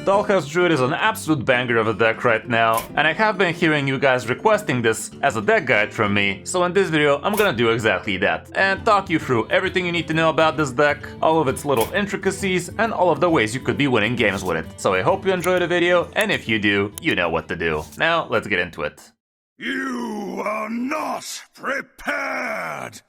Dollhouse Druid is an absolute banger of a deck right now, and I have been hearing you guys requesting this as a deck guide from me, so in this video I'm gonna do exactly that, and talk you through everything you need to know about this deck, all of its little intricacies, and all of the ways you could be winning games with it. So I hope you enjoy the video, and if you do, you know what to do. Now let's get into it. You are not prepared!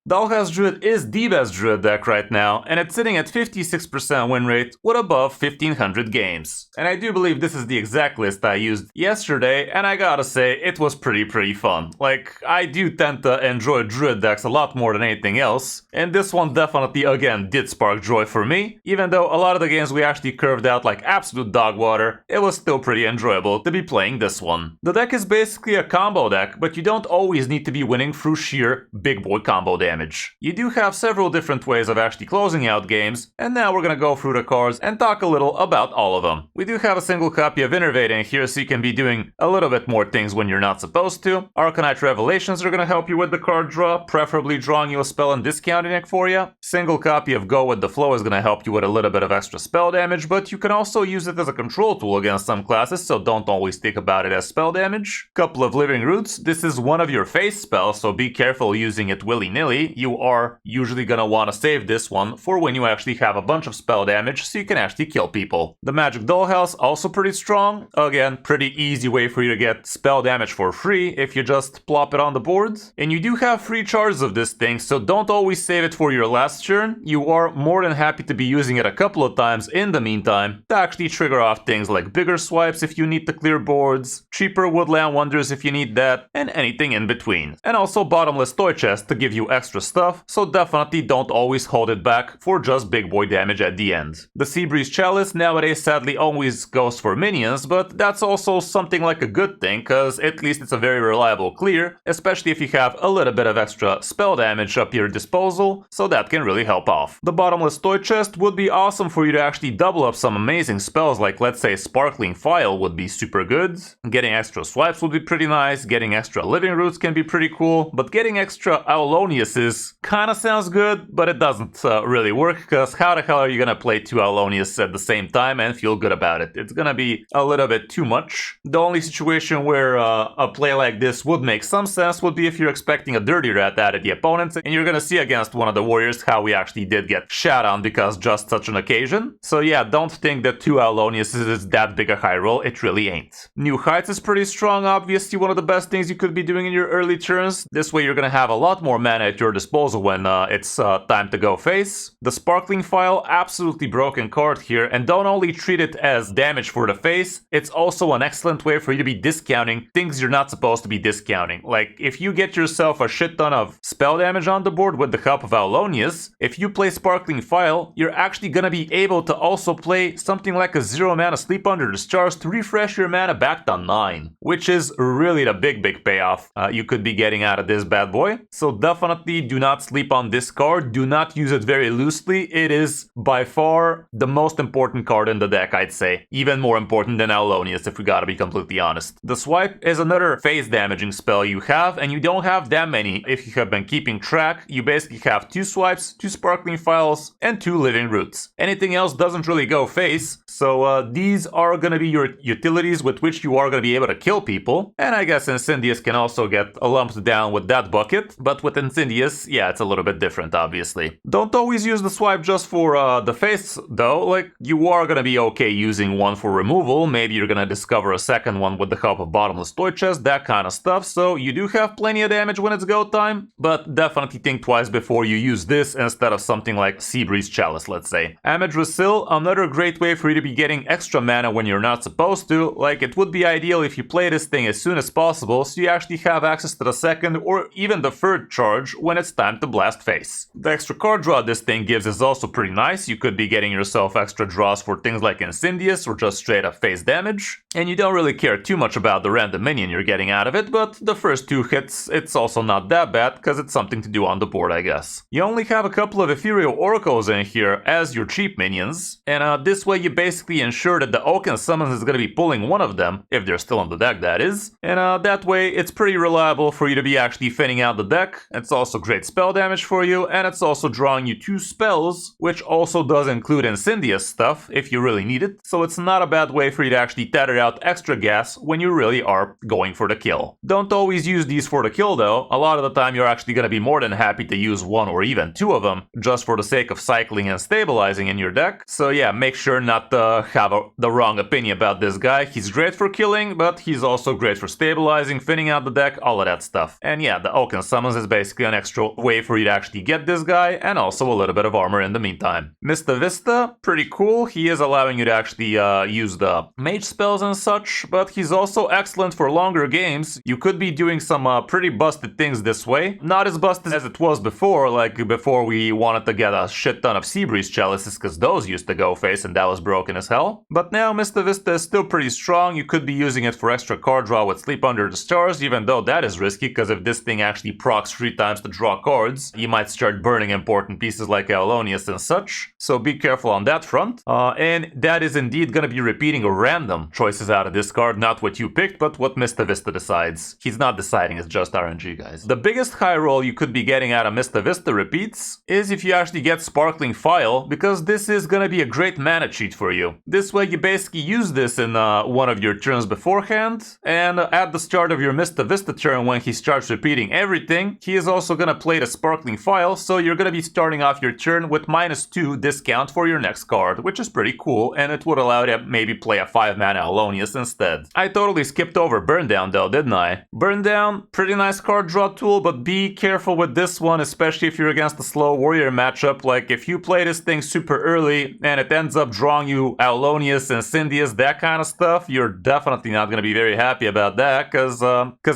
Dollhouse Druid is the best Druid deck right now, and it's sitting at 56% win rate with above 1500 games. And I do believe this is the exact list I used yesterday, and I gotta say, it was pretty fun. Like, I do tend to enjoy Druid decks a lot more than anything else, and this one definitely again did spark joy for me. Even though a lot of the games we actually curved out like absolute dog water, it was still pretty enjoyable to be playing this one. The deck is basically a combo deck, but you don't always need to be winning through sheer big boy combo damage. You do have several different ways of actually closing out games, and now we're gonna go through the cards and talk a little about all of them. We do have a single copy of Innervate in here, so you can be doing a little bit more things when you're not supposed to. Arcanite Revelations are gonna help you with the card draw, preferably drawing you a spell and discounting it for you. Single copy of Go with the Flow is gonna help you with a little bit of extra spell damage, but you can also use it as a control tool against some classes, so don't always think about it as spell damage. Couple of Living Roots. This is one of your face spells, so be careful using it willy-nilly. You are usually gonna want to save this one for when you actually have a bunch of spell damage so you can actually kill people. The Magic Dollhouse, also pretty strong. Again, pretty easy way for you to get spell damage for free if you just plop it on the board. And you do have free charges of this thing, so don't always save it for your last turn. You are more than happy to be using it a couple of times in the meantime to actually trigger off things like bigger swipes if you need to clear boards, cheaper Woodland Wonders if you need that, and anything in between. And also Bottomless Toy Chest to give you extra stuff, so definitely don't always hold it back for just big boy damage at the end. The Seabreeze Chalice nowadays sadly always goes for minions, but that's also something like a good thing, cause at least it's a very reliable clear, especially if you have a little bit of extra spell damage up your disposal, so that can really help off. The Bottomless Toy Chest would be awesome for you to actually double up some amazing spells, like let's say Sparkling File would be super good, getting extra swipes would be pretty nice, getting extra Living Roots can be pretty cool, but getting extra Auloniuses kinda sounds good, but it doesn't really work, because how the hell are you gonna play two Aulonius at the same time and feel good about it? It's gonna be a little bit too much. The only situation where a play like this would make some sense would be if you're expecting a Dirty Rat out of the opponents, and you're gonna see against one of the warriors how we actually did get shat on because just such an occasion. So yeah, don't think that two Aulonius is that big a high roll, it really ain't. New Heights is pretty strong, obviously one of the best things you could be doing in your early turns. This way you're gonna have a lot more mana at your disposal when it's time to go face. The Sparkling File, absolutely broken card here, and don't only treat it as damage for the face, it's also an excellent way for you to be discounting things you're not supposed to be discounting. Like, if you get yourself a shit ton of spell damage on the board with the help of Aulonius, if you play Sparkling File, you're actually gonna be able to also play something like a 0 mana Sleep Under the Stars to refresh your mana back to 9, which is really the big payoff you could be getting out of this bad boy. So definitely do not sleep on this card, do not use it very loosely. It is by far the most important card in the deck, I'd say. Even more important than Aulonius, if we gotta be completely honest. The Swipe is another phase damaging spell you have, and you don't have that many. If you have been keeping track, you basically have 2 swipes, 2 Sparkling Files, and 2 Living Roots. Anything else doesn't really go face, so these are gonna be your utilities with which you are gonna be able to kill people. And I guess Incendious can also get lumped down with that bucket, but with Incendious, yeah, it's a little bit different, obviously. Don't always use the swipe just for the face, though. Like, you are gonna be okay using one for removal. Maybe you're gonna discover a second one with the help of Bottomless Toy Chest, that kind of stuff. So you do have plenty of damage when it's go time, but definitely think twice before you use this instead of something like Seabreeze Chalice, let's say. Amadra's Sill, another great way for you to be getting extra mana when you're not supposed to. Like, it would be ideal if you play this thing as soon as possible, so you actually have access to the second or even the third charge when it's time to blast face. The extra card draw this thing gives is also pretty nice. You could be getting yourself extra draws for things like Incendious or just straight up face damage. And you don't really care too much about the random minion you're getting out of it, but the first 2 hits, it's also not that bad because it's something to do on the board, I guess. You only have a couple of Ethereal Oracles in here as your cheap minions, and this way you basically ensure that the Oaken Summons is going to be pulling one of them, if they're still on the deck that is, and that way it's pretty reliable for you to be actually thinning out the deck. It's also great spell damage for you, and it's also drawing you 2 spells, which also does include insidious stuff if you really need it, so it's not a bad way for you to actually tether out extra gas when you really are going for the kill. Don't always use these for the kill though. A lot of the time you're actually going to be more than happy to use 1 or even 2 of them, just for the sake of cycling and stabilizing in your deck. So yeah, make sure not to have the wrong opinion about this guy. He's great for killing, but he's also great for stabilizing, thinning out the deck, all of that stuff. And yeah, the Oaken Summons is basically an extra way for you to actually get this guy, and also a little bit of armor in the meantime. Mr. Vista, pretty cool. He is allowing you to actually use the mage spells and such, but he's also excellent for longer games. You could be doing some pretty busted things this way. Not as busted as it was before, like before we wanted to get a shit ton of Seabreeze Chalices, because those used to go face and that was broken as hell. But now Mr. Vista is still pretty strong. You could be using it for extra card draw with Sleep Under the Stars, even though that is risky, because if this thing actually procs 3 times to draw cards, you might start burning important pieces like Aelonius and such. So be careful on that front. And that is indeed going to be repeating a random choices out of this card, not what you picked, but what Mr. Vista decides. He's not deciding, it's just RNG, guys. The biggest high roll you could be getting out of Mr. Vista repeats is if you actually get Sparkling File, because this is going to be a great mana cheat for you. This way you basically use this in one of your turns beforehand, and at the start of your Mr. Vista turn when he starts repeating everything, he is also going to play the Sparkling File, so you're going to be starting off your turn with -2 discount for your next card, which is pretty cool, and it would allow you to maybe play a 5 mana Aelonius instead. I totally skipped over Burn Down though, didn't I? Burn Down, pretty nice card draw tool, but be careful with this one, especially if you're against a slow warrior matchup. Like if you play this thing super early and it ends up drawing you Aelonius, Incendius, that kind of stuff, you're definitely not going to be very happy about that, because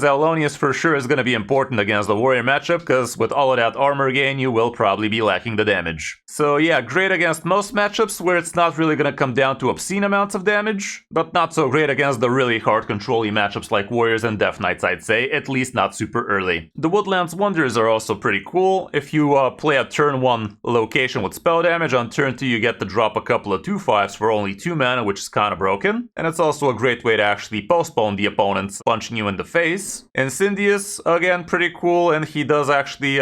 Aelonius for sure is going to be important against the warrior matchup, because with all of that armor gain, you will probably be lacking the damage. So yeah, great against most matchups where it's not really going to come down to obscene amounts of damage, but not so great against the really hard control-y matchups like warriors and death knights, I'd say, at least not super early. The Woodlands Wonders are also pretty cool. If you play a turn 1 location with spell damage, on turn 2 you get to drop a couple of 2/5s for only 2 mana, which is kind of broken. And it's also a great way to actually postpone the opponents punching you in the face. Incendius, again, pretty cool, and he does actually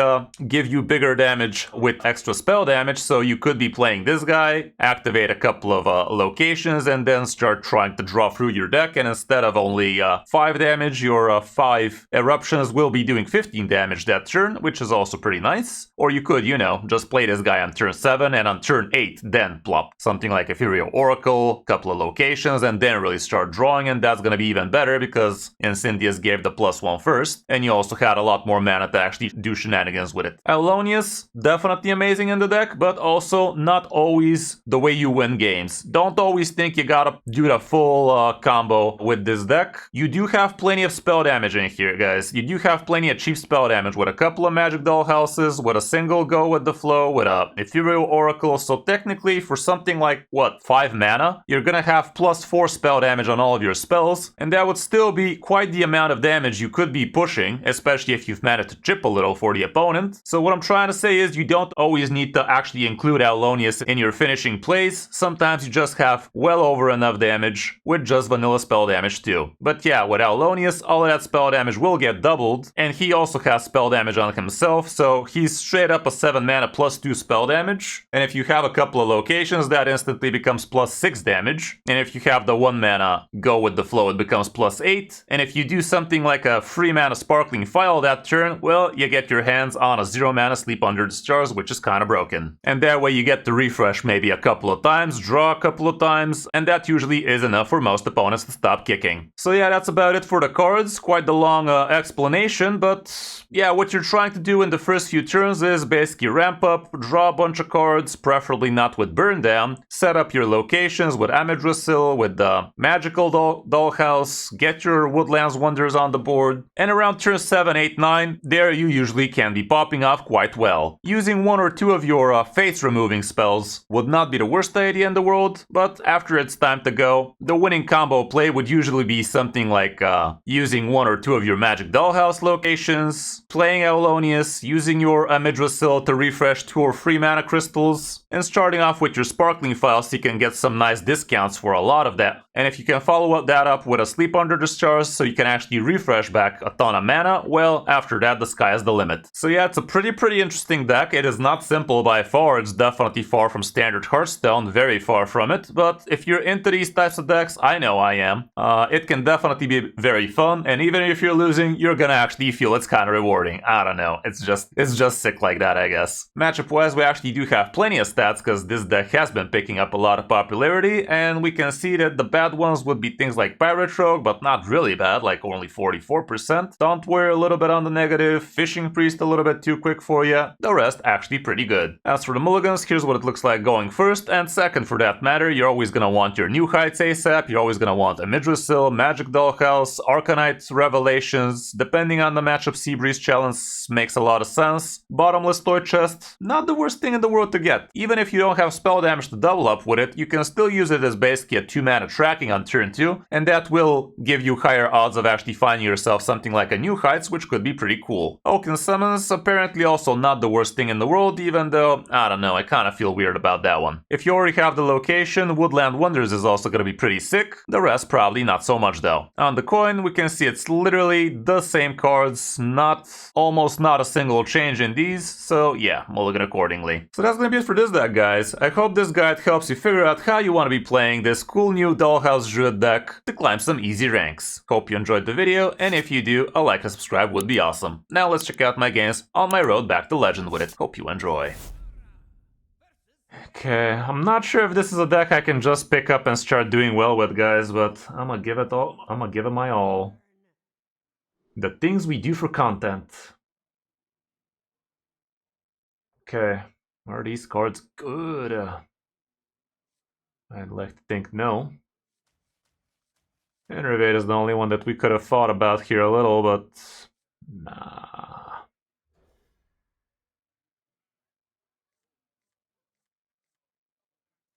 give you bigger damage with extra spell damage, so you could be playing this guy, activate a couple of locations, and then start trying to draw through your deck, and instead of only 5 damage, your 5 eruptions will be doing 15 damage that turn, which is also pretty nice. Or you could, you know, just play this guy on turn 7, and on turn 8, then plop something like Ethereal Oracle, couple of locations, and then really start drawing, and that's gonna be even better because Incendius gave the +1 first, and you also had a lot more mana to actually do shenanigans with it. Aelonius, definitely amazing in the deck, but also not always the way you win games. Don't always think you gotta do the full combo with this deck. You do have plenty of spell damage in here, guys. You do have plenty of cheap spell damage with a couple of Magic Dollhouses, with a single Go with the Flow, with a Ethereal Oracle, so technically for something like, what, 5 mana, you're gonna have +4 spell damage on all of your spells, and that would still be quite the amount of damage you could be pushing, especially if you've managed to chip a little for the opponent. So what I'm trying to say is you don't always need to actually include Aelonius in your finishing plays. Sometimes you just have well over enough damage with just vanilla spell damage too. But yeah, with Aelonius, all of that spell damage will get doubled, and he also has spell damage on himself, so he's straight up a 7 mana +2 spell damage. And if you have a couple of locations, that instantly becomes +6 damage. And if you have the 1 mana Go with the Flow, it becomes +8. And if you do something like a 3 mana Sparkling File that turn, well, you get your hands on a 0 mana Sleep Under the Stars, which is kind of broken. And that way you get to refresh maybe a couple of times, draw a couple of times, and that usually is enough for most opponents to stop kicking. So yeah, that's about it for the cards. Quite the long explanation, but yeah, what you're trying to do in the first few turns is basically ramp up, draw a bunch of cards, preferably not with Burn Down, set up your locations with Amedrasil, with the Magical Dollhouse, get your Woodlands Wonders on the board, and around turn 7, 8, 9, there you usually can be popping off quite well. Using 1 or 2 of your face removing spells would not be the worst idea in the world, but after it's time to go, the winning combo play would usually be something like using 1 or 2 of your Magic Dollhouse locations, playing Aelonius, using your Amedrasil to refresh 2 or 3 mana crystals, and starting off with your Sparkling File so you can get some nice discounts for a lot of that. And if you can follow that up with a Sleep Under the Stars so you can actually refresh back a ton of mana, well, after that the sky is the limit. it. So yeah, it's a pretty interesting deck. It is not simple by far. It's definitely far from standard Hearthstone, very far from it. But if you're into these types of decks, I know I am. It can definitely be very fun, and even if you're losing, you're gonna actually feel it's kind of rewarding. I don't know, it's just sick like that, I guess. Matchup-wise, we actually do have plenty of stats, because this deck has been picking up a lot of popularity, and we can see that the bad ones would be things like Pirate Rogue, but not really bad, like only 44%. Don't worry, a little bit on the negative, Fishing Priest a little bit too quick for you, the rest actually pretty good. As for the mulligans, here's what it looks like going first, and second for that matter. You're always gonna want your New Heights ASAP, you're always gonna want a Midrasil, Magic Dollhouse, Arcanite Revelations, depending on the matchup. Seabreeze Challenge makes a lot of sense. Bottomless Toy Chest, not the worst thing in the world to get. Even if you don't have spell damage to double up with it, you can still use it as basically a 2-mana tracking on turn 2, and that will give you higher odds of actually finding yourself something like a New Heights, which could be pretty cool. Oaken Summons, apparently also not the worst thing in the world, even though, I don't know, I kind of feel weird about that one. If you already have the location, Woodland Wonders is also going to be pretty sick, the rest probably not so much though. On the coin, we can see it's literally the same cards, almost not a single change in these, so yeah, mulligan accordingly. So that's gonna be it for this deck, guys. I hope this guide helps you figure out how you want to be playing this cool new Dollhouse Druid deck to climb some easy ranks. Hope you enjoyed the video, and if you do, a like and subscribe would be awesome. Now let's check out my games on my road back to Legend with it. Hope you enjoy. Okay, I'm not sure if this is a deck I can just pick up and start doing well with, guys, but I'm gonna give it my all. The things we do for content. Okay, are these cards good? I'd like to think no. Innervate is the only one that we could have thought about here a little, but nah.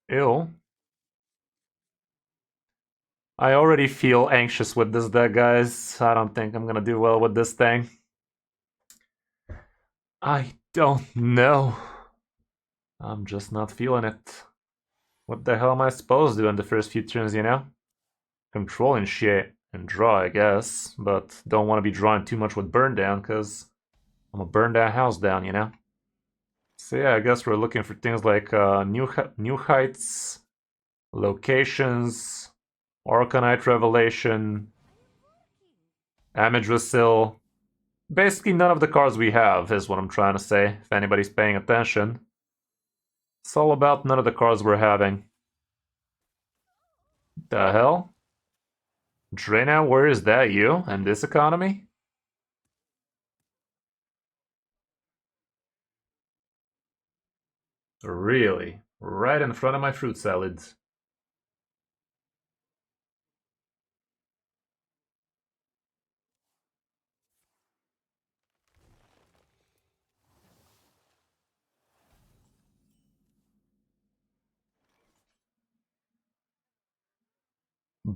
Ew. I already feel anxious with this deck, guys. I don't think I'm gonna do well with this thing. I don't know. I'm just not feeling it. What the hell am I supposed to do in the first few turns, you know? Control and shit and draw, I guess, but don't want to be drawing too much with burn down, because I'm gonna burn that house down, you know? So yeah, I guess we're looking for things like New Heights, Locations, Arcanite Revelation, Amadrasil. Basically none of the cards we have is what I'm trying to say, if anybody's paying attention. It's all about none of the cards we're having. The hell? Drena, where is that, you? And this economy? Really? Right in front of my fruit salads.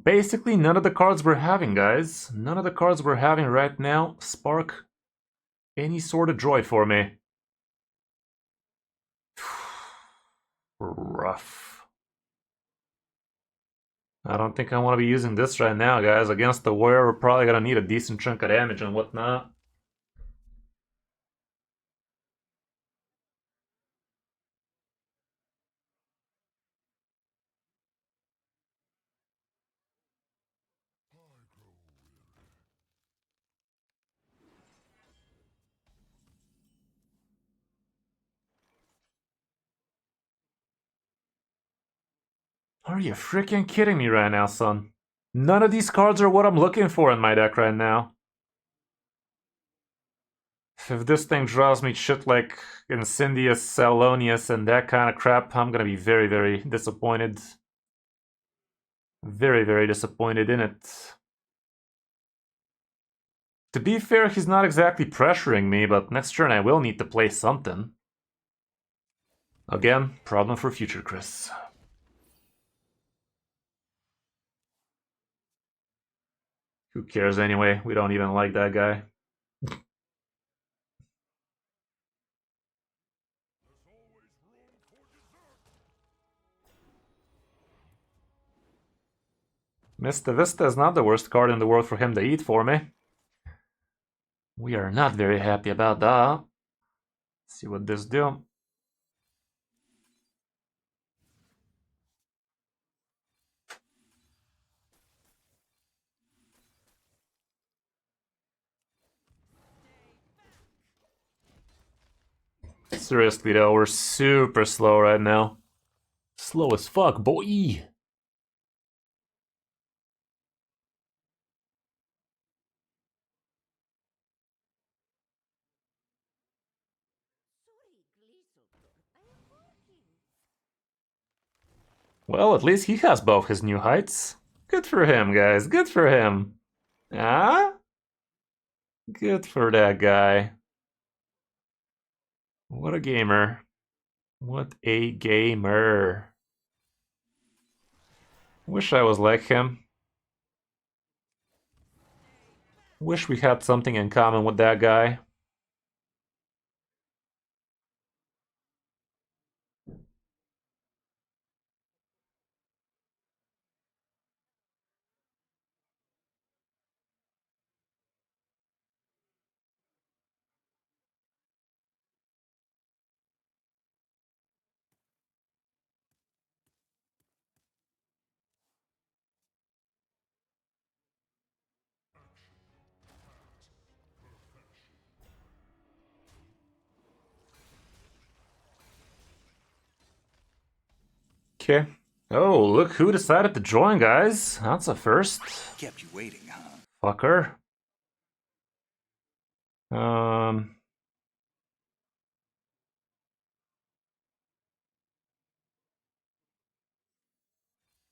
Basically, none of the cards we're having, guys. None of the cards we're having right now spark any sort of joy for me. Rough. I don't think I want to be using this right now, guys. Against the warrior, we're probably gonna need a decent chunk of damage and whatnot. Are you freaking kidding me right now, son? None of these cards are what I'm looking for in my deck right now. If this thing draws me shit like Incendius, Salonius, and that kind of crap, I'm gonna be very disappointed. Very disappointed in it. To be fair, he's not exactly pressuring me, but next turn I will need to play something. Again, problem for future Kris. Who cares anyway? We don't even like that guy. Mr. Vista is not the worst card in the world for him to eat for me. We are not very happy about that. Let's see what this do. Seriously though, we're super slow right now. Slow as fuck, boy! Well, at least he has both his new heights. Good for him, guys, good for him. Ah? Good for that guy. What a gamer. What a gamer. Wish I was like him. Wish we had something in common with that guy. Okay. Oh, look who decided to join, guys. That's a first. Kept you waiting, huh? Fucker.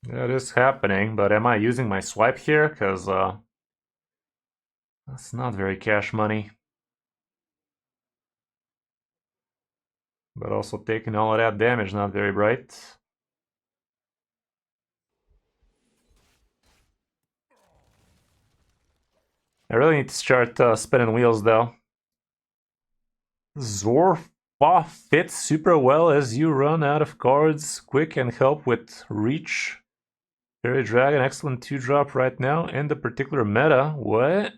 That is happening, but am I using my swipe here? Because, that's not very cash money. But also taking all of that damage, not very bright. I really need to start spinning wheels, though. Zorfa fits super well as you run out of cards. Quick and help with reach. Fairy Dragon, excellent 2-drop right now in the particular meta. What?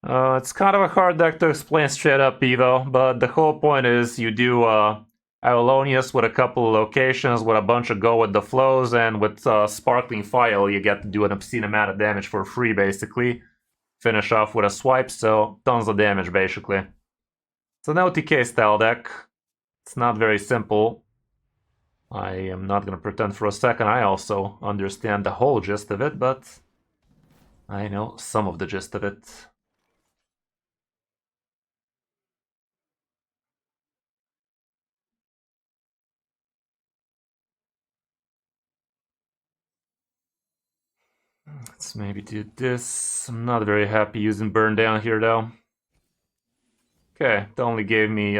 It's kind of a hard deck to explain straight up, Evo, but the whole point is you do Aulonius with a couple of locations with a bunch of go with the flows, and with Sparkling File you get to do an obscene amount of damage for free, basically. Finish off with a swipe, so tons of damage, basically. It's an OTK style deck. It's not very simple. I am not going to pretend for a second I also understand the whole gist of it, but I know some of the gist of it. Let's maybe do this. I'm not very happy using Burn Down here, though. Okay, it only gave me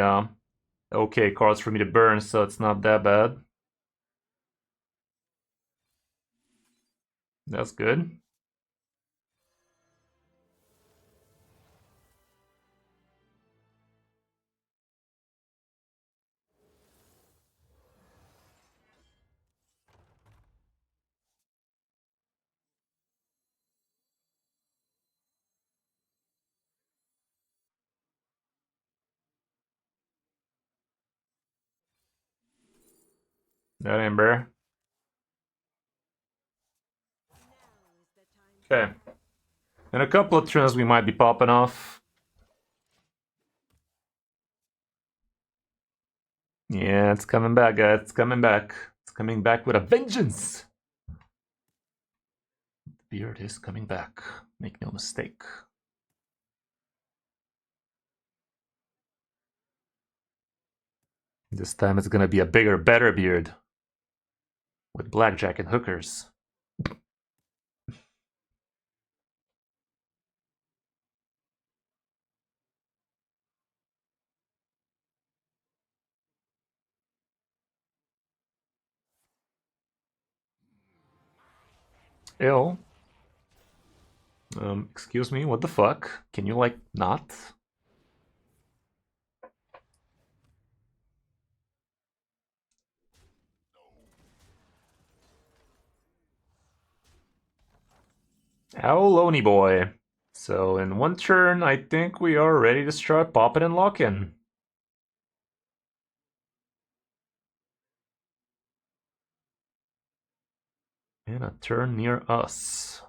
okay cards for me to burn, so it's not that bad. That's good. That ain't bear. Okay. In a couple of turns we might be popping off. Yeah, it's coming back, guys. It's coming back. It's coming back with a vengeance. The beard is coming back. Make no mistake. This time it's gonna be a bigger, better beard. With blackjack and hookers. Ew. Excuse me, what the fuck? Can you, like, not? Howlony boy. So in one turn, I think we are ready to start popping and locking. And a turn near us.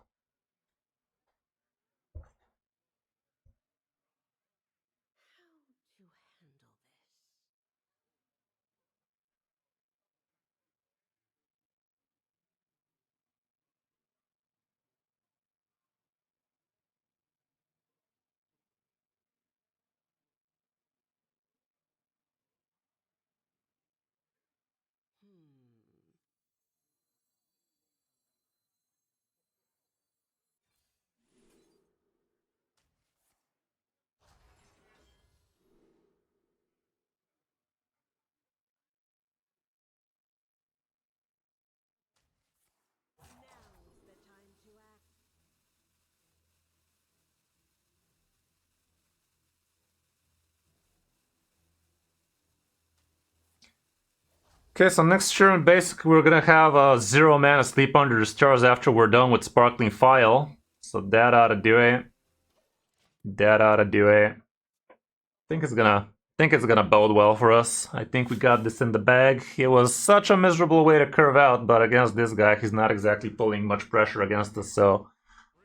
Okay, so next turn, basically, we're gonna have a 0 mana Sleep Under the Stars after we're done with Sparkling File. So that ought to do it. That ought to do it. I think it's gonna bode well for us. I think we got this in the bag. It was such a miserable way to curve out, but against this guy, he's not exactly pulling much pressure against us, so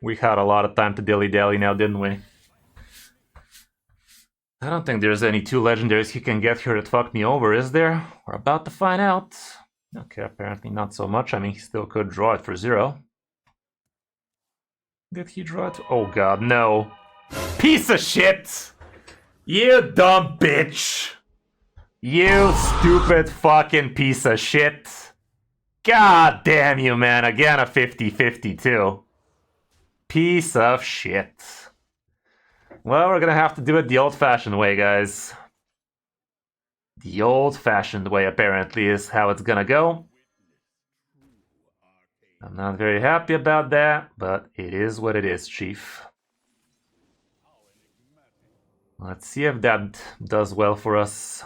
we had a lot of time to dilly-dally now, didn't we? I don't think there's any 2 legendaries he can get here that fuck me over, is there? We're about to find out. Okay, apparently not so much. I mean, he still could draw it for 0. Did he draw it? Oh god, no. Piece of shit! You dumb bitch! You stupid fucking piece of shit! God damn you, man. Again, a 50-50 too. Piece of shit. Well, we're gonna have to do it the old-fashioned way, guys. The old-fashioned way, apparently, is how it's gonna go. I'm not very happy about that, but it is what it is, Chief. Let's see if that does well for us.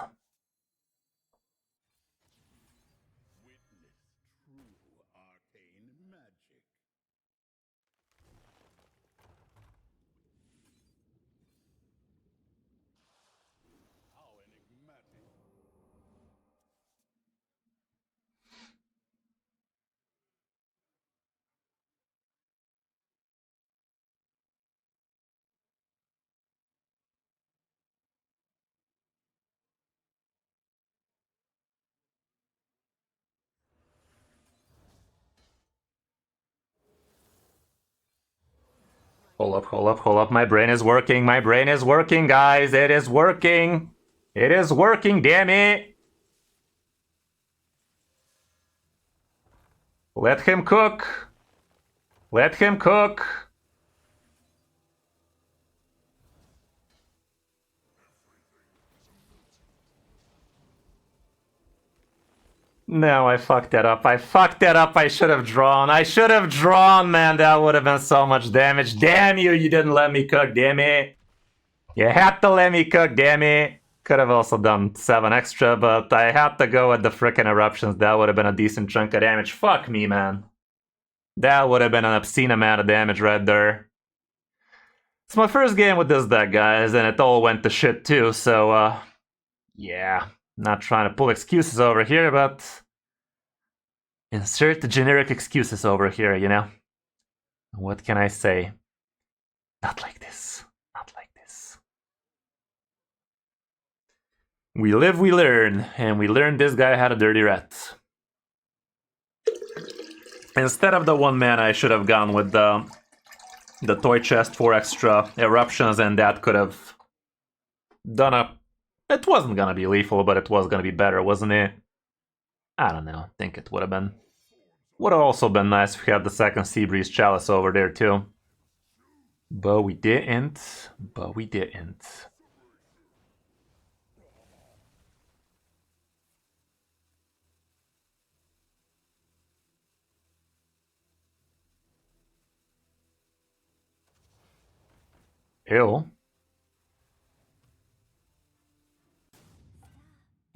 Hold up. My brain is working. My brain is working, guys. It is working. It is working, damn it. Let him cook. Let him cook. No, I fucked that up. I fucked that up. I should have drawn. I should have drawn, man. That would have been so much damage. Damn you, you didn't let me cook, damn it. You had to let me cook, damn it. Could have also done 7 extra, but I had to go with the frickin' eruptions. That would have been a decent chunk of damage. Fuck me, man. That would have been an obscene amount of damage right there. It's my first game with this deck, guys, and it all went to shit too, so, yeah. Not trying to pull excuses over here, but insert the generic excuses over here, you know? What can I say? Not like this. Not like this. We live, we learn, and we learned this guy had a dirty rat. Instead of the 1 mana, I should have gone with the toy chest for extra eruptions, and that could have done a... It wasn't gonna be lethal, but it was gonna be better, wasn't it? I don't know. I think it would have been. Would have also been nice if we had the second Seabreeze Chalice over there too. But we didn't. But we didn't. Ew.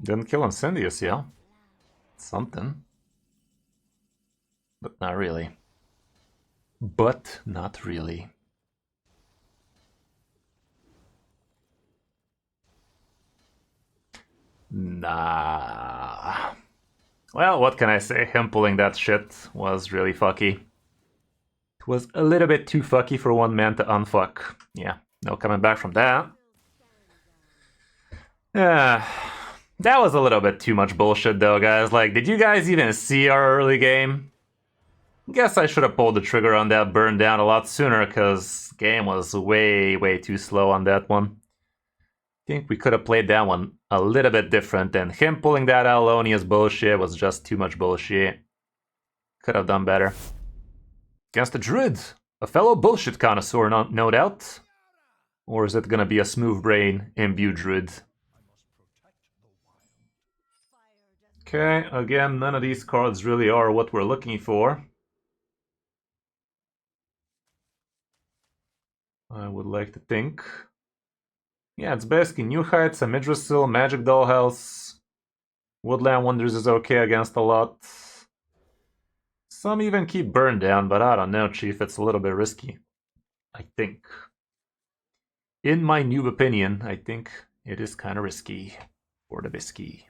Didn't kill Incendius, yeah? Something. But not really. but not really. Nah. Well, what can I say? Him pulling that shit was really fucky. It was a little bit too fucky for one man to unfuck. Yeah, no coming back from that. Yeah, that was a little bit too much bullshit though, guys. Like, did you guys even see our early game? Guess I should have pulled the trigger on that burn down a lot sooner, because game was way too slow on that one. I think we could have played that one a little bit different, and him pulling that Alonia's bullshit was just too much bullshit. Could have done better. Against the Druid, a fellow bullshit connoisseur, no doubt. Or is it gonna be a smooth brain imbued Druid? Okay, again, none of these cards really are what we're looking for. I would like to think. Yeah, it's basically New Heights, a Midrasil, Magic Dollhouse. Woodland Wonders is okay against a lot. Some even keep Burn Down, but I don't know, Chief, it's a little bit risky. I think. In my noob opinion, I think it is kind of risky for the bisky.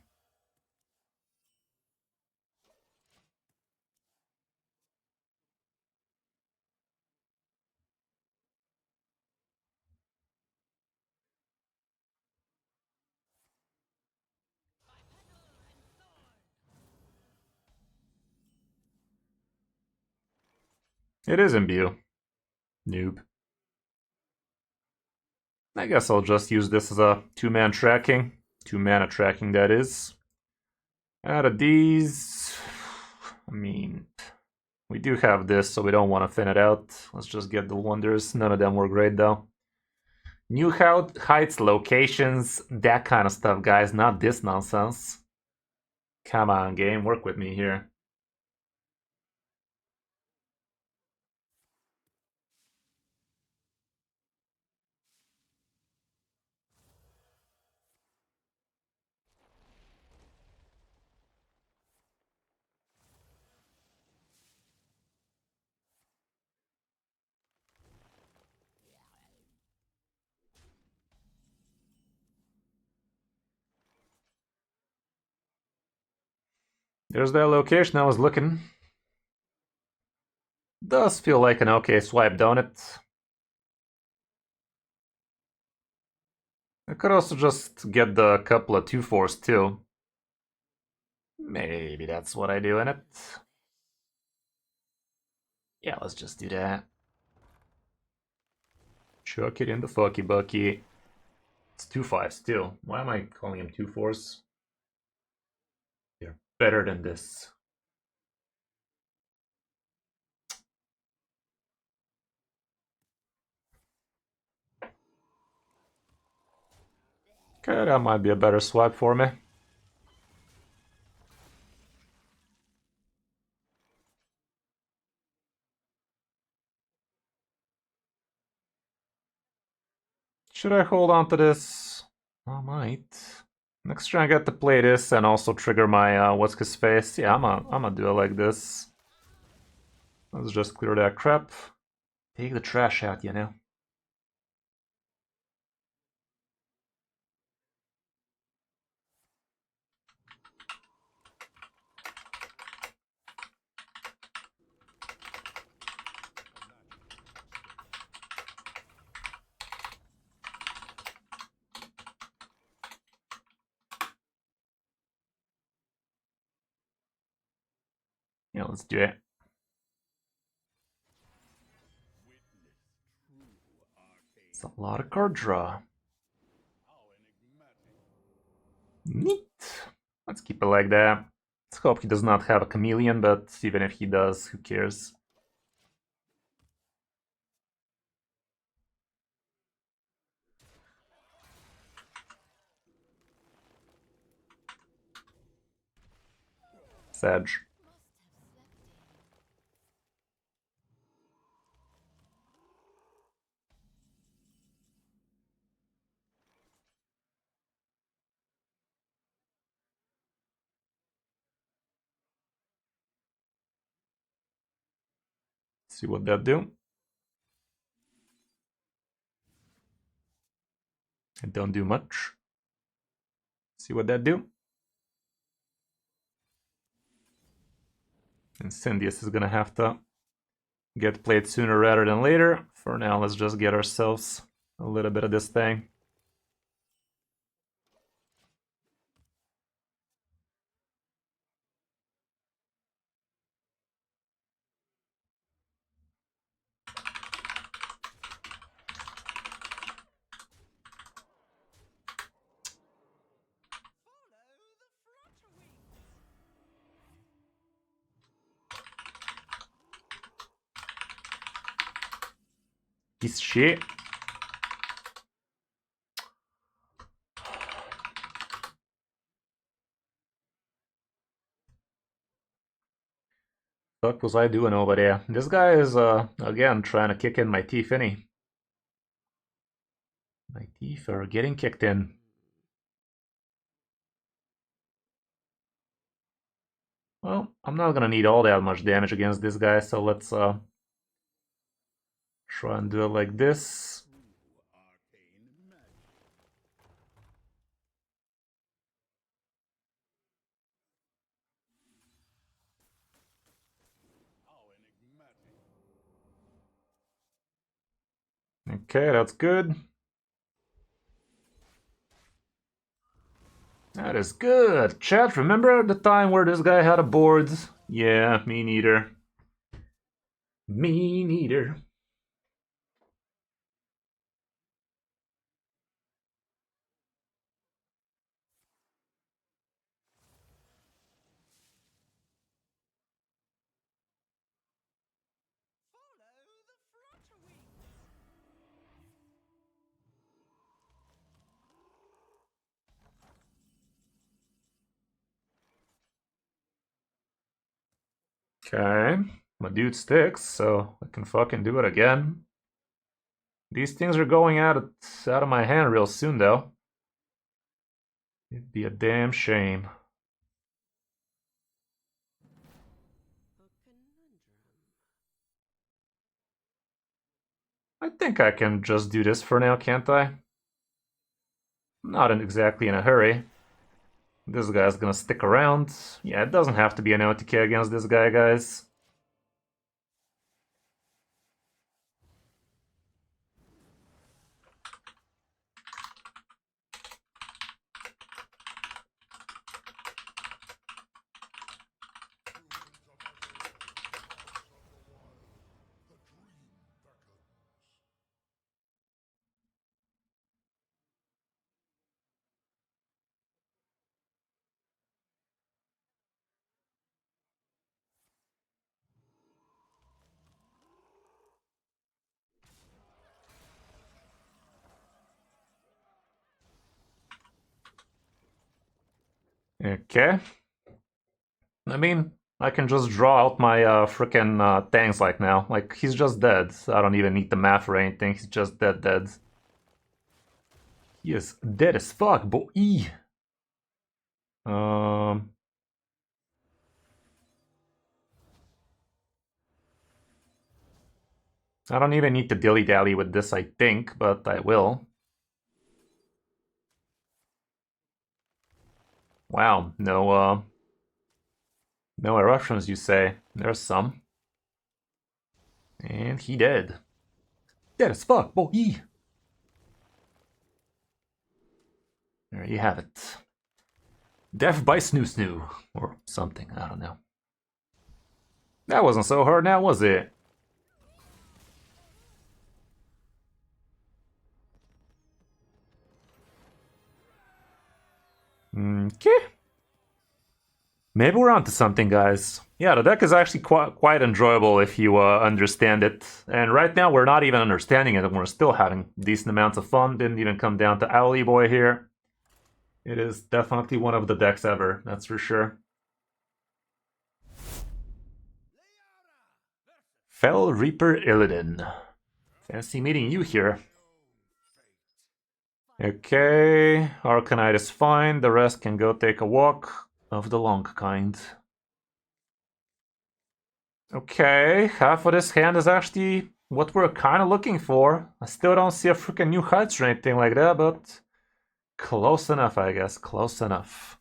It is imbue. Noob. I guess I'll just use this as a two-man tracking. Two-mana tracking, that is. Out of these... I mean... We do have this, so we don't want to thin it out. Let's just get the wonders. None of them were great, though. New heights, locations, that kind of stuff, guys. Not this nonsense. Come on, game. Work with me here. There's that location I was looking. Does feel like an okay swipe, don't it? I could also just get the couple of 2/4s too. Maybe that's what I do in it. Yeah, let's just do that. Chuck it in the fucky bucky. It's 2/5 still. Why am I calling him 2/4s? They're better than this. Okay, that might be a better swipe for me. Should I hold on to this? I might. Next turn I get to play this and also trigger my what's his face. Yeah, I'm gonna do it like this. Let's just clear that crap. Take the trash out, you know. Yeah, let's do it. It's a lot of card draw. Neat. Let's keep it like that. Let's hope he does not have a chameleon, but even if he does, who cares? Sag. See what that do. It don't do much. See what that do. Incendious is gonna have to get played sooner rather than later. For now, let's just get ourselves a little bit of this thing. Piece of shit. What was I doing over there? This guy is, again, trying to kick in my teeth, innit? My teeth are getting kicked in. Well, I'm not gonna need all that much damage against this guy, so let's, try and do it like this. Okay, that's good. That is good. Chat, remember the time where this guy had a board? Yeah, me neither. Me neither. Okay, my dude sticks, so I can fucking do it again. These things are going out of my hand real soon, though. It'd be a damn shame. I think I can just do this for now, can't I? Not exactly in a hurry. This guy's gonna stick around. Yeah, it doesn't have to be an OTK against this guy, guys. Okay. I mean, I can just draw out my frickin' tanks like now. Like, he's just dead. I don't even need the math or anything. He's just dead. He is dead as fuck, boy. Um... I don't even need to dilly-dally with this, I think, but I will. Wow, no eruptions, you say? There's some. And he dead. Dead as fuck, boy! There you have it. Death by Snoo Snoo. Or something, I don't know. That wasn't so hard now, was it? Okay. Maybe we're onto something, guys. Yeah, the deck is actually quite enjoyable if you understand it. And right now, we're not even understanding it, and we're still having decent amounts of fun. Didn't even come down to Owly Boy here. It is definitely one of the decks ever, that's for sure. Fel Reaper Illidan. Fancy meeting you here. Okay, Arcanite is fine. The rest can go take a walk of the long kind. Okay, half of this hand is actually what we're kind of looking for. I still don't see a freaking new heights or anything like that, but close enough, I guess. Close enough.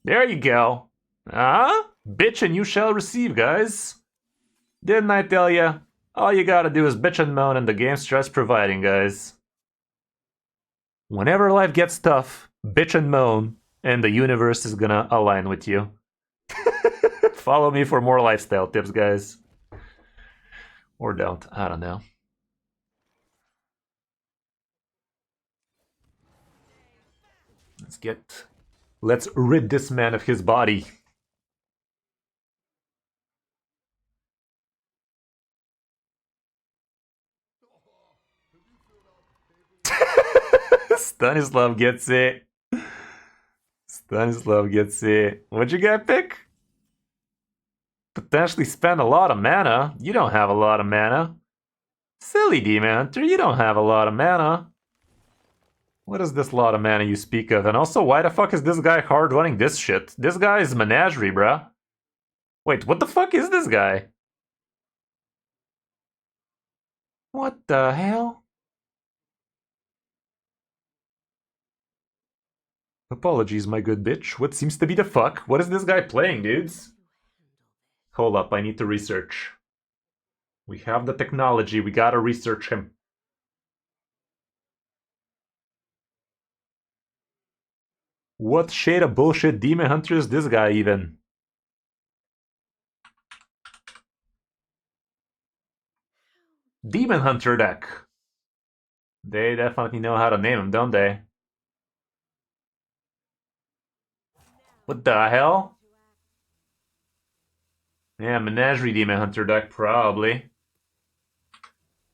There you go. Bitch and you shall receive, guys. Didn't I tell ya? All you gotta do is bitch and moan and the game starts providing, guys. Whenever life gets tough, bitch and moan, and the universe is gonna align with you. Follow me for more lifestyle tips, guys. Or don't, I don't know. Let's rid this man of his body. Stanislav gets it. Stanislav gets it. What'd you get, pick? Potentially spend a lot of mana. You don't have a lot of mana. Silly Demon Hunter, you don't have a lot of mana. What is this lot of mana you speak of? And also, why the fuck is this guy hard running this shit? This guy is Menagerie, bruh. Wait, what the fuck is this guy? What the hell? Apologies, my good bitch. What seems to be the fuck? What is this guy playing, dudes? Hold up, I need to research. We have the technology, we gotta research him. What shade of bullshit demon hunter is this guy even? Demon hunter deck. They definitely know how to name him, don't they? What the hell? Yeah, Menagerie Demon Hunter deck, probably.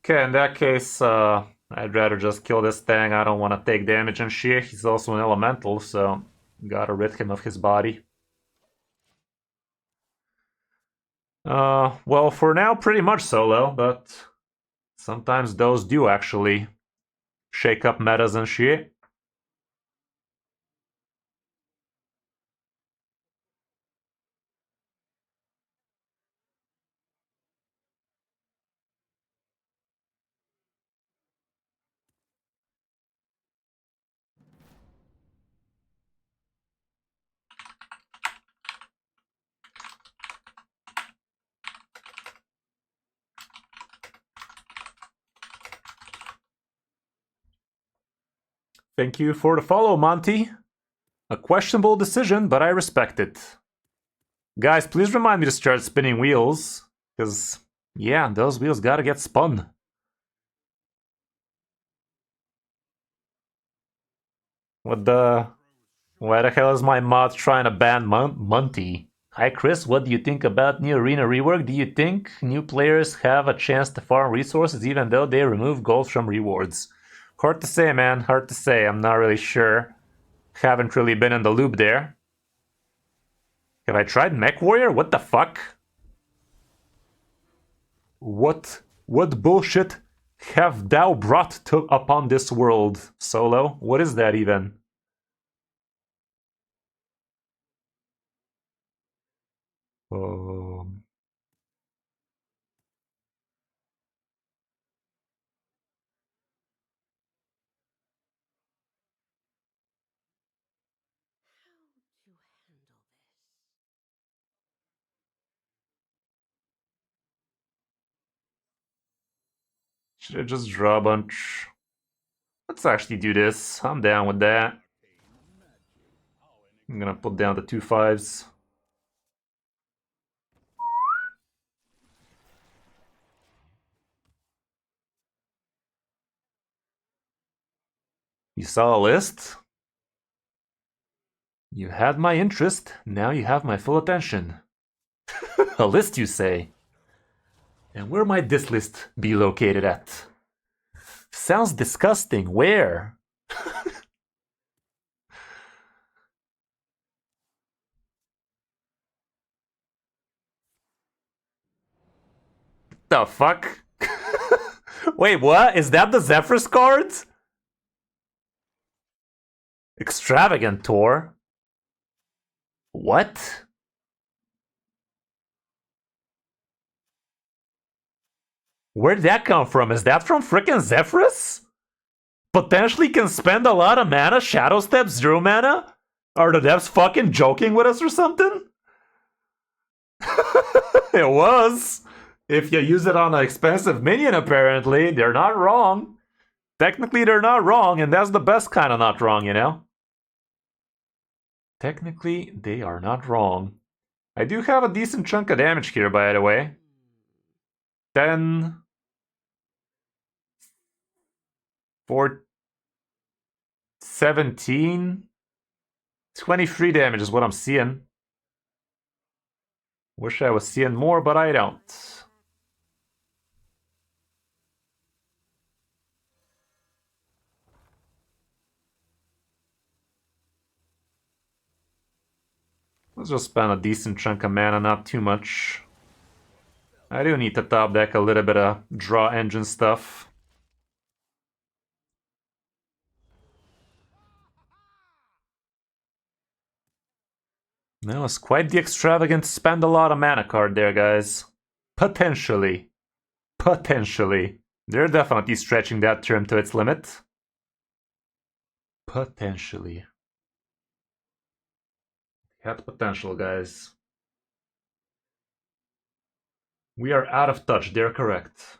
Okay, in that case, I'd rather just kill this thing. I don't want to take damage and shit. He's also an elemental, so gotta rid him of his body. Well, for now, pretty much solo, but sometimes those do actually shake up metas and shit. Thank you for the follow, Monty. A questionable decision, but I respect it. Guys, please remind me to start spinning wheels, because, yeah, those wheels gotta get spun. What the... Why the hell is my mod trying to ban Monty? Hi Kris, what do you think about new arena rework? Do you think new players have a chance to farm resources even though they remove gold from rewards? Hard to say, man. Hard to say. I'm not really sure. Haven't really been in the loop there. Have I tried Mech Warrior? What the fuck? What bullshit have thou brought upon this world, Solo? What is that even? Um... Should I just draw a bunch? Let's actually do this. I'm down with that. I'm gonna put down the 2 5s. You saw a list? You had my interest, now you have my full attention. A list, you say? And where might this list be located at? Sounds disgusting. Where? The fuck? Wait, what? Is that the Zephyrus cards? Extravagant Tour? What? Where'd that come from? Is that from frickin' Zephyrus? Potentially can spend a lot of mana, Shadow Step 0 mana? Are the devs fucking joking with us or something? It was. If you use it on an expensive minion, apparently, they're not wrong. Technically, they're not wrong, and that's the best kind of not wrong, you know? Technically, they are not wrong. I do have a decent chunk of damage here, by the way. 10... 4... 17... 23 damage is what I'm seeing. Wish I was seeing more, but I don't. Let's just spend a decent chunk of mana, not too much. I do need to top deck a little bit of draw engine stuff. That was quite the extravagant spend a lot of mana card there, guys. Potentially. Potentially. They're definitely stretching that term to its limit. Potentially. Had potential, guys. We are out of touch, they're correct.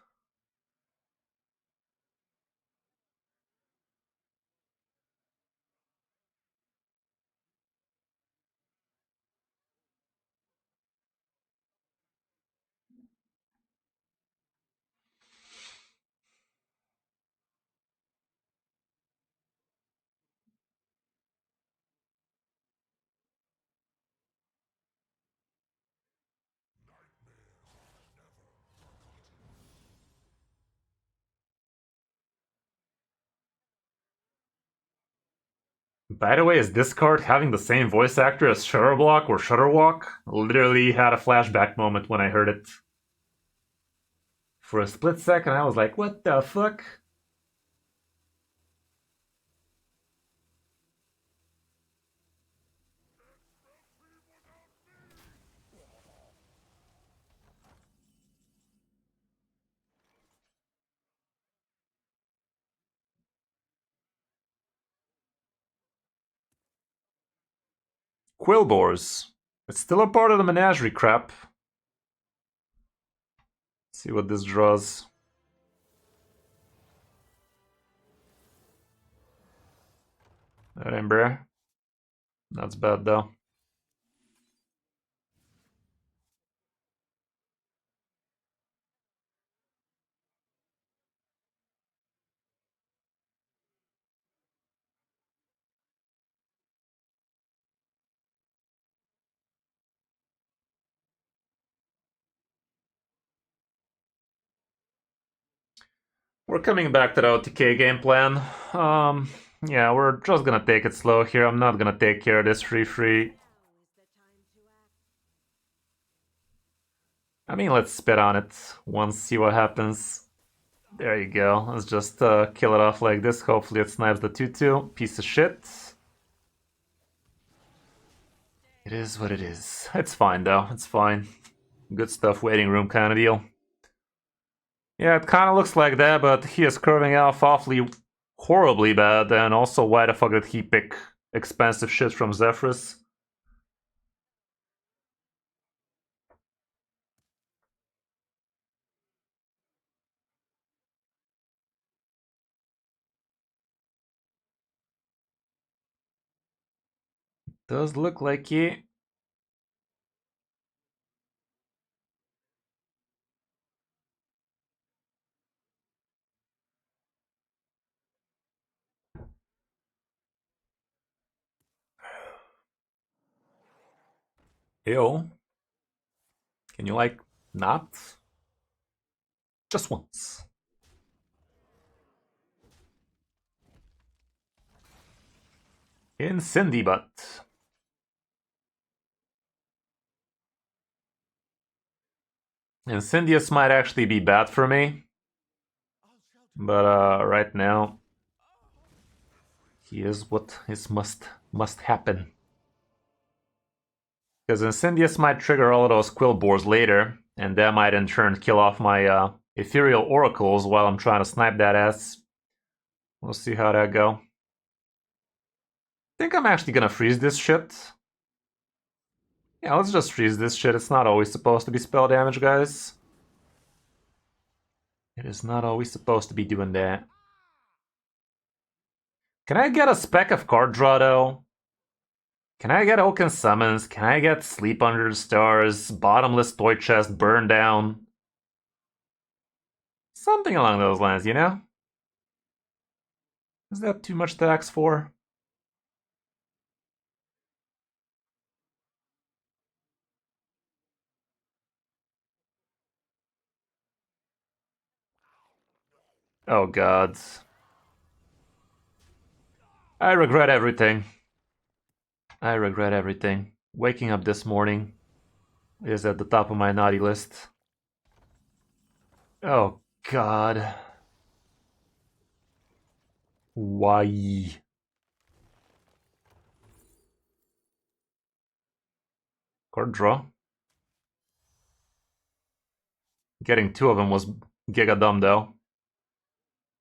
By the way, is this card having the same voice actor as Shutterblock or Shutterwalk? Literally had a flashback moment when I heard it. For a split second, I was like, what the fuck? Quillboars. It's still a part of the menagerie crap. Let's see what this draws. That ain't bad. That's bad though. We're coming back to the OTK game plan. Yeah, we're just gonna take it slow here. I'm not gonna take care of this free. I mean, let's spit on it once, see what happens. There you go. Let's just kill it off like this. Hopefully it snipes the 2-2. Piece of shit. It is what it is. It's fine though. It's fine. Good stuff, waiting room kind of deal. Yeah, it kind of looks like that, but he is curving off awfully horribly bad. And also, why the fuck did he pick expensive shit from Zephyrus? Does look like he... Ew. Can you, like, not? Just once. Incendy butt. Incendious might actually be bad for me. But right now, he is what is must happen. Because Incendious might trigger all of those Quillboars later, and that might in turn kill off my ethereal oracles while I'm trying to snipe that ass. We'll see how that go. I think I'm actually gonna freeze this shit. Yeah, let's just freeze this shit. It's not always supposed to be spell damage, guys. It is not always supposed to be doing that. Can I get a speck of card draw, though? Can I get Oaken Summons? Can I get Sleep Under the Stars, Bottomless Toy Chest, Burn Down? Something along those lines, you know? Is that too much to ask for? Oh god. I regret everything. I regret everything. Waking up this morning is at the top of my naughty list. Oh god. Why? Card draw. Getting two of them was giga dumb though.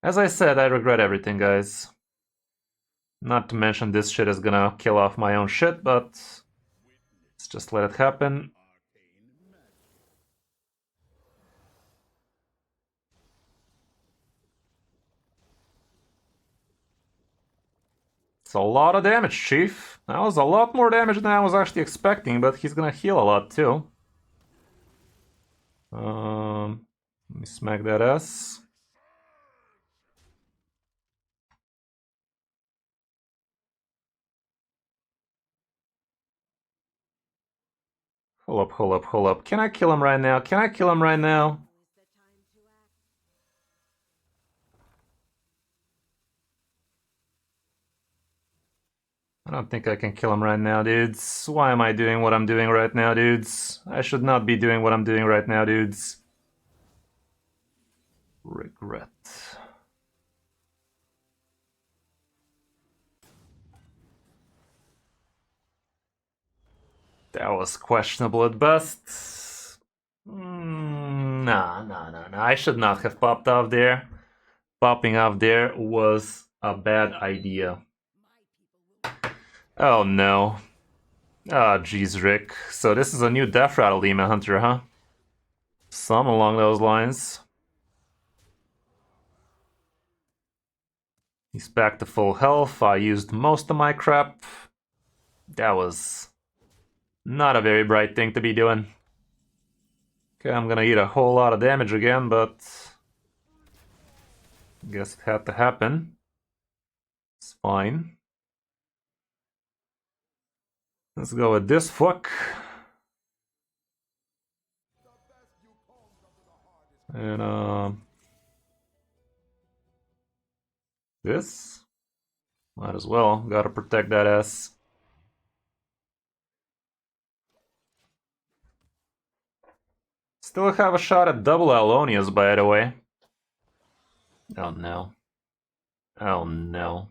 As I said, I regret everything, guys. Not to mention this shit is gonna kill off my own shit, but let's just let it happen. It's a lot of damage, Chief. That was a lot more damage than I was actually expecting, but he's gonna heal a lot too. Let me smack that ass. Hold up, hold up, hold up. Can I kill him right now? Can I kill him right now? I don't think I can kill him right now, dudes. Why am I doing what I'm doing right now, dudes? I should not be doing what I'm doing right now, dudes. Regret. That was questionable at best. Nah. I should not have popped off there. Popping off there was a bad idea. Oh no. Ah, jeez, Rick. So this is a new Death Rattle Demon Hunter, huh? Some along those lines. He's back to full health. I used most of my crap. That was not a very bright thing to be doing. Okay, I'm gonna eat a whole lot of damage again, but I guess it had to happen. It's fine. Let's go with this fuck. And this. Might as well. Gotta protect that ass. Still have a shot at double Alonias, by the way. Oh no. Oh no.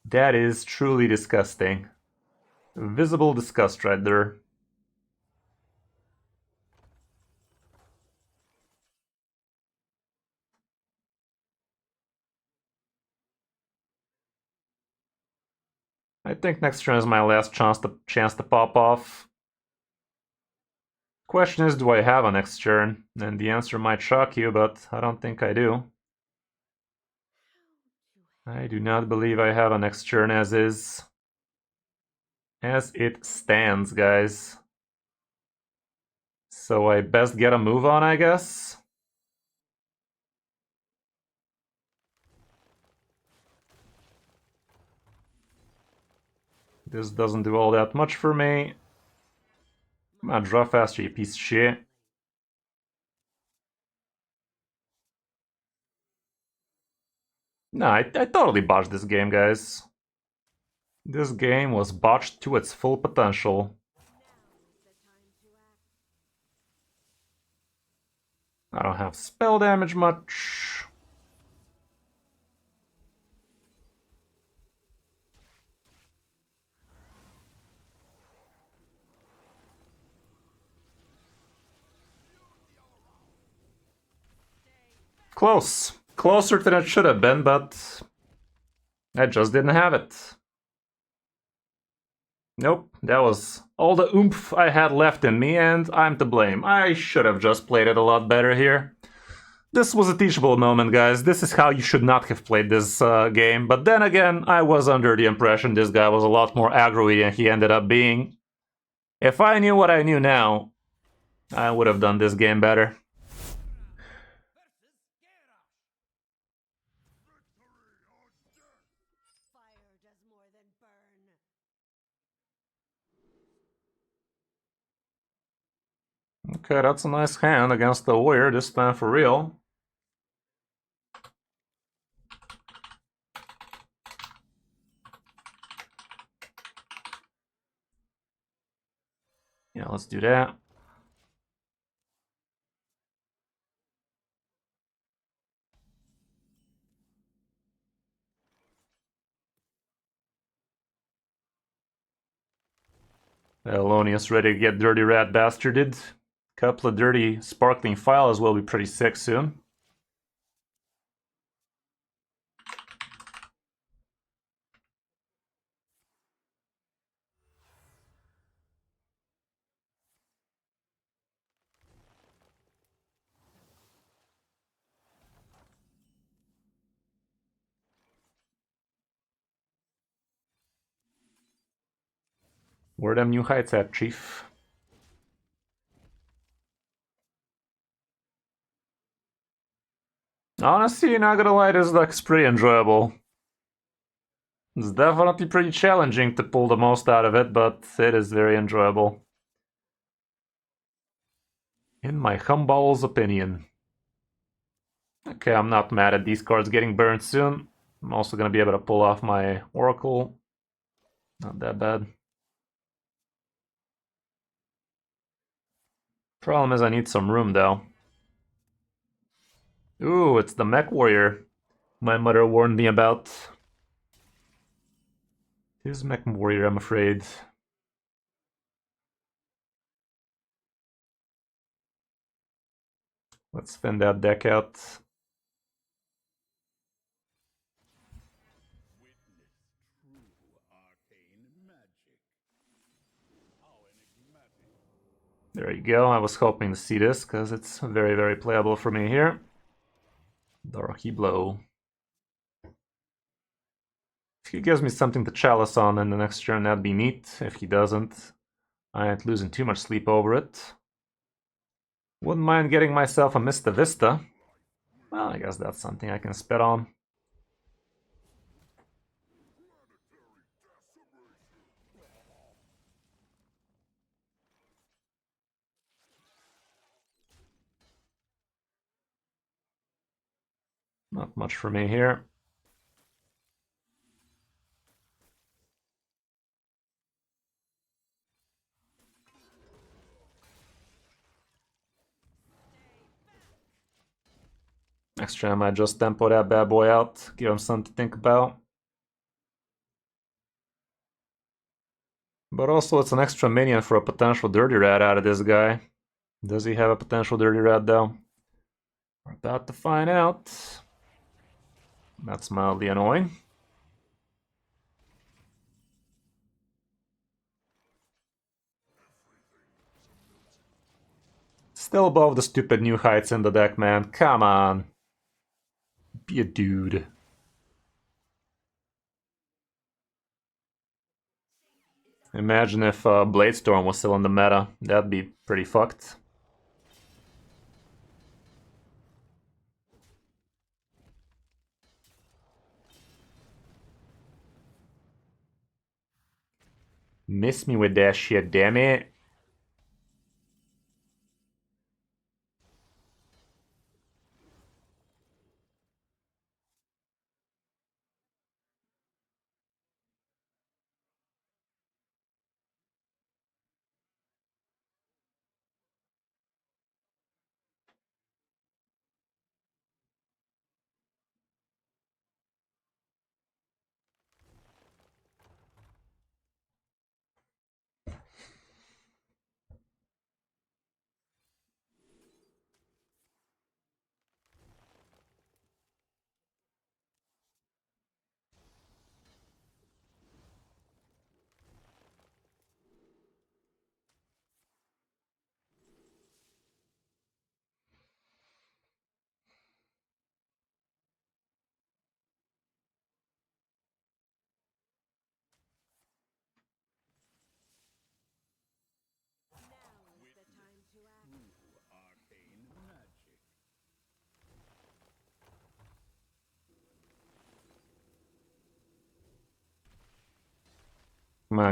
That is truly disgusting. Visible disgust right there. I think next turn is my last chance to pop off. Question is, do I have a next turn? And the answer might shock you, but I don't think I do. I do not believe I have a next turn as is. As it stands, guys. So I best get a move on, I guess? This doesn't do all that much for me. Come on, draw faster, you piece of shit. No, I totally botched this game, guys. This game was botched to its full potential. I don't have spell damage much. Close. Closer than it should have been, but I just didn't have it. Nope, that was all the oomph I had left in me, and I'm to blame. I should have just played it a lot better here. This was a teachable moment, guys. This is how you should not have played this game. But then again, I was under the impression this guy was a lot more aggro-y than he ended up being. If I knew what I knew now, I would have done this game better. Okay, that's a nice hand against the warrior, this time for real. Yeah, let's do that. Elonius ready to get dirty rat bastarded. Couple of dirty sparkling files will be pretty sick soon. Where them new heights at, Chief? Honestly, not gonna lie, this deck's pretty enjoyable. It's definitely pretty challenging to pull the most out of it, but it is very enjoyable. In my humble opinion. Okay, I'm not mad at these cards getting burned soon. I'm also gonna be able to pull off my Oracle. Not that bad. Problem is I need some room though. Ooh, it's the Mech Warrior my mother warned me about. It is Mech Warrior, I'm afraid. Let's spin that deck out. There you go, I was hoping to see this, because it's very, very playable for me here. Darky Blow. If he gives me something to chalice on in the next turn, that'd be neat. If he doesn't, I ain't losing too much sleep over it. Wouldn't mind getting myself a Mista Vista. Well, I guess that's something I can spit on. Not much for me here. Next turn I might just tempo that bad boy out, give him something to think about. But also it's an extra minion for a potential Dirty Rat out of this guy. Does he have a potential Dirty Rat though? We're about to find out. That's mildly annoying. Still above the stupid new heights in the deck, man. Come on. Be a dude. Imagine if Bladestorm was still in the meta. That'd be pretty fucked. Miss me with that shit, damn it.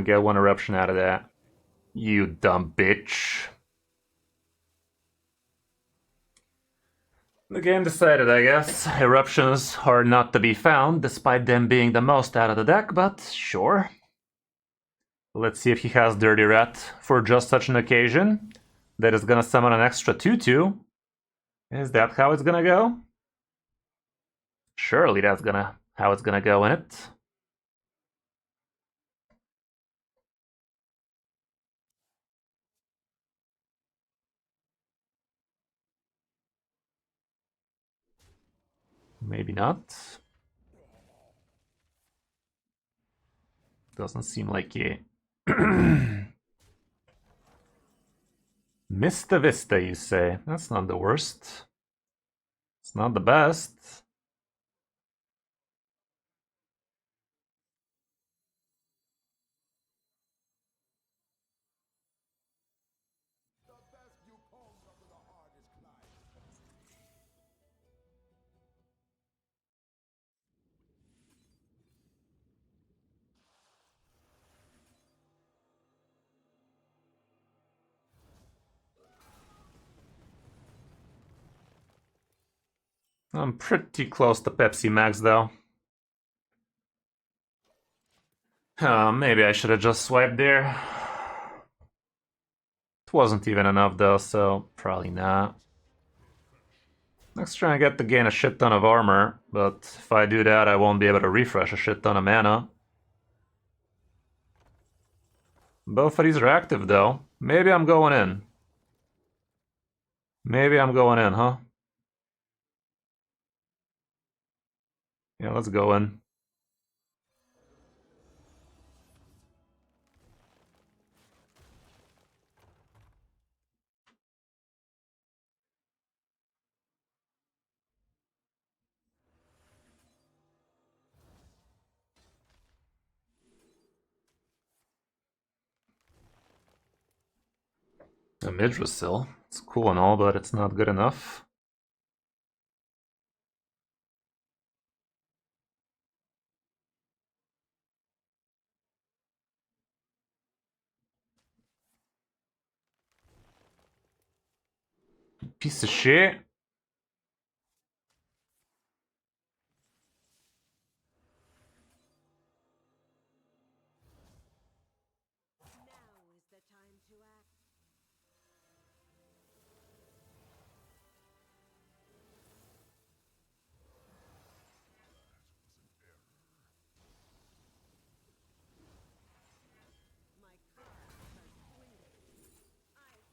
get one eruption out of that. You dumb bitch. The game decided, I guess. Eruptions are not to be found, despite them being the most out of the deck, but sure. Let's see if he has Dirty Rat for just such an occasion. That is gonna summon an extra 2/2. Is that how it's gonna go? Surely that's how it's gonna go in it. Maybe not. Doesn't seem like it. Mista Vista, you say? That's not the worst. It's not the best. I'm pretty close to Pepsi Max, though. Maybe I should have just swiped there. It wasn't even enough, though, so probably not. Next turn I get to gain a shit ton of armor, but if I do that, I won't be able to refresh a shit ton of mana. Both of these are active, though. Maybe I'm going in. Maybe I'm going in, huh? Yeah, let's go in. A Midrasil. It's cool and all, but it's not good enough. Piece of shit.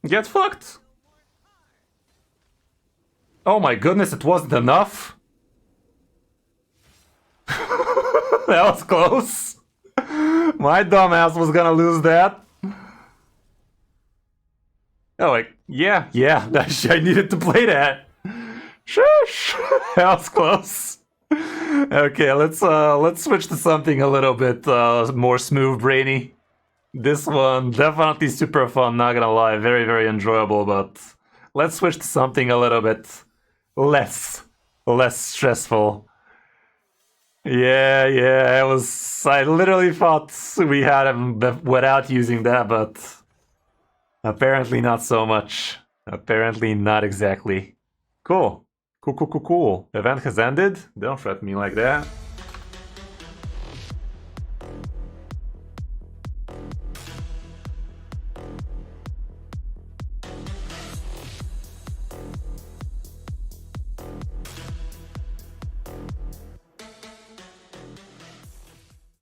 Get fucked! Oh my goodness, it wasn't enough? That was close. My dumbass was gonna lose that. Oh, like, yeah, I needed to play that. Shush! That was close. Okay, let's switch to something a little bit more smooth brainy. This one, definitely super fun, not gonna lie. Very, very enjoyable, but let's switch to something a little bit less stressful. Yeah, I literally thought we had him without using that, but apparently not so much. Apparently not exactly. Cool. Cool. Event has ended. Don't threaten me like that.